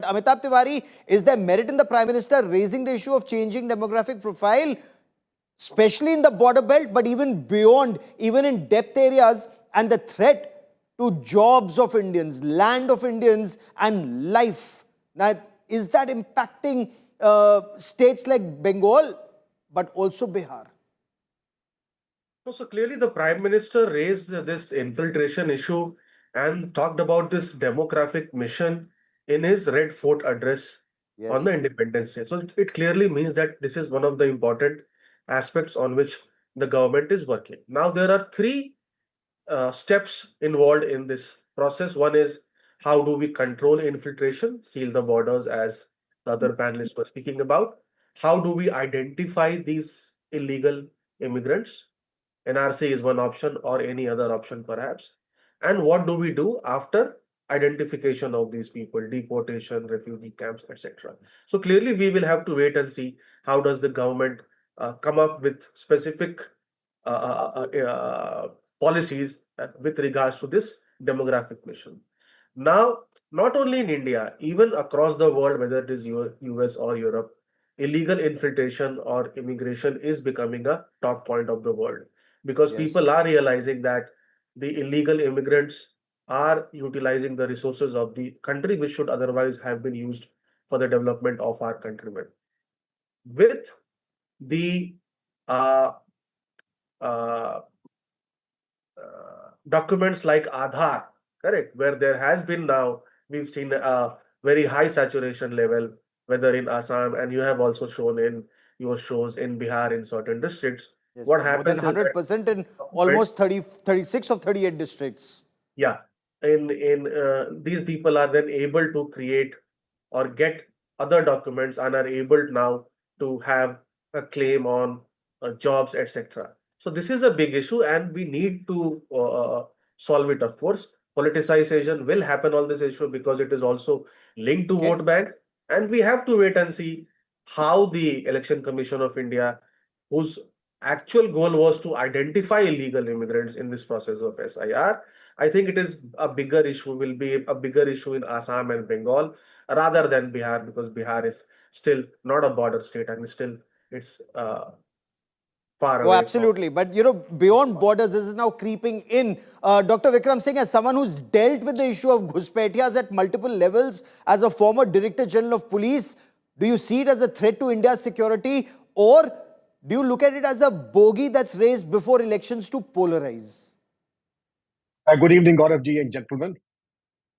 Amitabh Tiwari, is there merit in the Prime Minister raising the issue of changing demographic profile, especially in the border belt, but even beyond, even in depth areas, and the threat to jobs of Indians, land of Indians, and life? Now, is that impacting states like Bengal, but also Bihar? So clearly the Prime Minister raised this infiltration issue and talked about this demographic mission in his Red Fort address on the Independence Day. So it clearly means that this is one of the important aspects on which the government is working. Now there are three steps involved in this process. One is how do we control infiltration, seal the borders, as the other panelists were speaking about. How do we identify these illegal immigrants? NRC is one option, or any other option perhaps. And what do we do after identification of these people, deportation, refugee camps, etc. So clearly we will have to wait and see how does the government come up with specific policies with regards to this demographic mission. Now, not only in India, even across the world, whether it is US or Europe, illegal infiltration or immigration is becoming a top point of the world, because people are realizing that the illegal immigrants are utilizing the resources of the country, which should otherwise have been used for the development of our countrymen. With the documents like Aadhaar, correct, where there has been now, we've seen a very high saturation level, whether in Assam, and you have also shown in your shows in Bihar in certain districts. What happens more than 100% in almost 36 of 38 districts. Yeah, these people are then able to create or get other documents and are able now to have a claim on jobs, etc. So this is a big issue, and we need to solve it. Of course, politicization will happen on this issue because it is also linked to vote bank, and we have to wait and see how the Election Commission of India, whose actual goal was to identify illegal immigrants in this process of SIR. I think it is a bigger issue, will be a bigger issue in Assam and Bengal rather than Bihar, because Bihar is still not a border state and still it's far away. Oh, absolutely. But, beyond borders, this is now creeping in. Dr. Vikram Singh, as someone who's dealt with the issue of Ghuspetiyas at multiple levels, as a former Director General of Police, do you see it as a threat to India's security, or do you look at it as a bogey that's raised before elections to polarize? Good evening, Gaurav ji and gentlemen.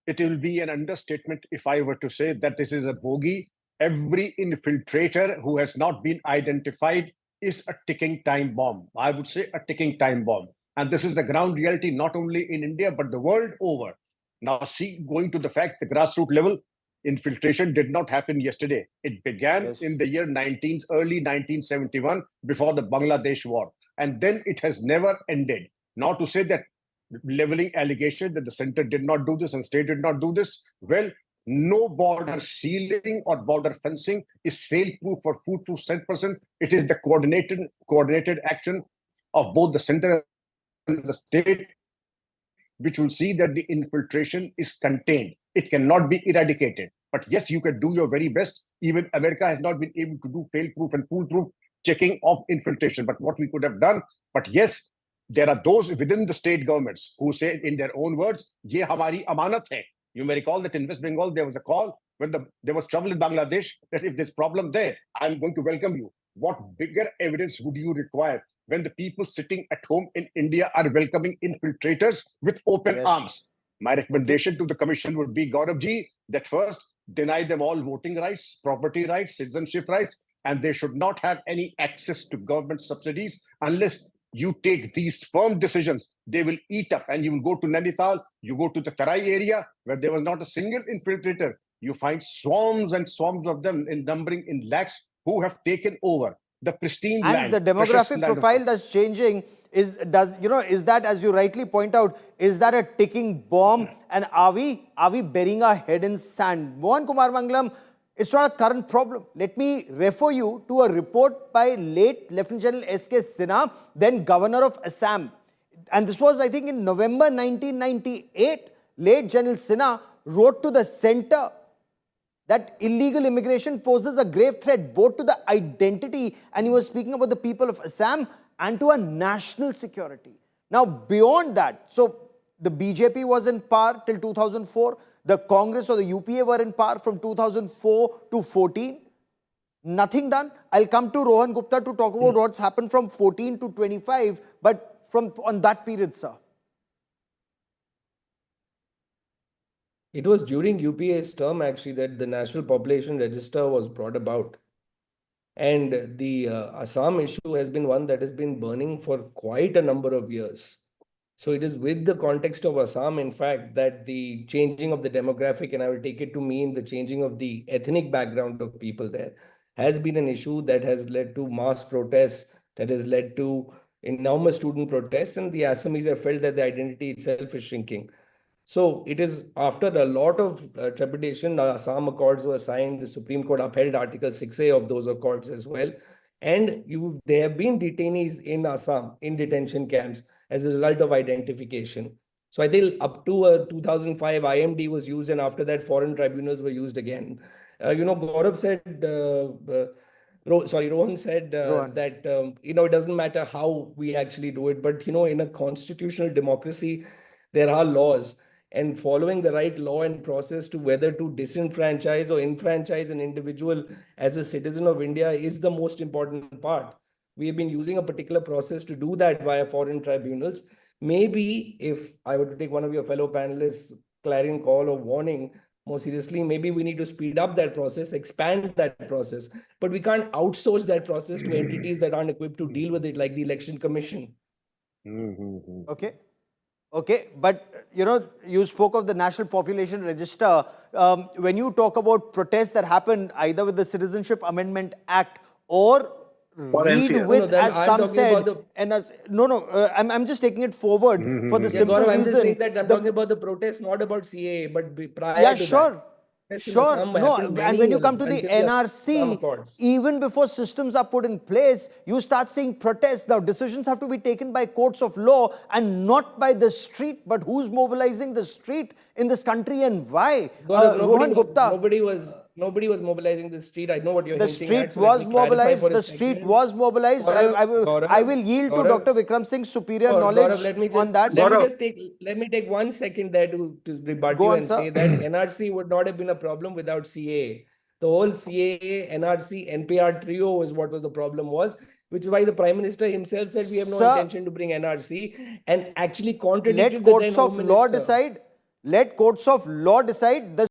It will be an understatement if I were to say that this is a bogey. Every infiltrator who has not been identified is a ticking time bomb. I would say a ticking time bomb. And this is the ground reality, not only in India, but the world over. Now, see, going to the fact, the grassroots level, infiltration did not happen yesterday. It began in the year early 1971, before the Bangladesh war. And then it has never ended. Now, to say that leveling allegation that the center did not do this and state did not do this, well, no border sealing or border fencing is fail-proof or foolproof 100%. It is the coordinated action of both the center and the state, which will see that the infiltration is contained. It cannot be eradicated. But yes, you can do your very best. Even America has not been able to do fail-proof and foolproof checking of infiltration. But what we could have done, but yes, there are those within the state governments who say in their own words, "Ye hamari amanat hai." You may recall that in West Bengal, there was a call when there was trouble in Bangladesh that if there's problem there, I'm going to welcome you. What bigger evidence would you require when the people sitting at home in India are welcoming infiltrators with open arms? My recommendation to the commission would be, Gaurav ji, that first deny them all voting rights, property rights, citizenship rights, and they should not have any access to government subsidies unless you take these firm decisions. They will eat up, and you will go to Nainital, you go to the Tarai area where there was not a single infiltrator. You find swarms and swarms of them, in numbering in lakhs, who have taken over the pristine land. And the demographic profile that's changing is that, as you rightly point out, is that a ticking bomb? And are we burying our head in sand? Mohan Kumar Mangalam, it's not a current problem. Let me refer you to a report by late Lieutenant General S.K. Sinha, then Governor of Assam. And this was, I think, in November 1998. Late General Sinha wrote to the center that illegal immigration poses a grave threat both to the identity, and he was speaking about the people of Assam, and to our national security. Now, beyond that, so the BJP was in power till 2004, the Congress or the UPA were in power from 2004 to 14. Nothing done. I'll come to Rohan Gupta to talk about what's happened from 14 to 25, but from on that period, sir. It was during UPA's term actually that the National Population Register was brought about. And the Assam issue has been one that has been burning for quite a number of years. So it is with the context of Assam, in fact, that the changing of the demographic, and I will take it to mean the changing of the ethnic background of people there, has been an issue that has led to mass protests, that has led to enormous student protests, and the Assamese have felt that the identity itself is shrinking. So it is after a lot of trepidation, the Assam Accords were signed. The Supreme Court upheld Article 6A of those accords as well. And there have been detainees in Assam in detention camps as a result of identification. So I think up to 2005, IMD was used, and after that, foreign tribunals were used again. Gaurav said, Rohan said that, it doesn't matter how we actually do it, but, in a constitutional democracy, there are laws. And following the right law and process to whether to disenfranchise or enfranchise an individual as a citizen of India is the most important part. We have been using a particular process to do that via foreign tribunals. Maybe if I were to take one of your fellow panelists' clarion call or warning more seriously, maybe we need to speed up that process, expand that process. But we can't outsource that process to entities that aren't equipped to deal with it, like the Election Commission. Okay. Okay, but you spoke of the National Population Register. When you talk about protests that happen either with the Citizenship Amendment Act or read NCS. with, then as I'm some talking said, about the- and I'm just taking it forward for the Yeah, simple Gaurav, I'm reason. just saying that I'm talking about the protest, not about CAA, but prior Yeah, to sure. that. Protests in Sure. Assam No, happened and many when you years come to the until Assam NRC, Accords. even before systems are put in place, you start seeing protests. Now, decisions have to be taken by courts of law and not by the street. But who's mobilizing the street in this country and why? Gaurav, Rohan Gupta. nobody was mobilizing the street. I know what you're The hinting at. street So let was me clarify mobilized. for a The street second. was mobilized. I will yield to Dr. Vikram Singh's superior knowledge Gaurav, on that. let me take 1 second there to rebut Go you on, and sir. say that NRC would not have been a problem without CAA. The whole CAA, NRC, NPR trio is what was the problem was, which is why the Prime Minister himself said we have no Sir, intention to bring NRC, and actually Let contradicted the then courts Home of law Minister. decide. Let courts of law decide. The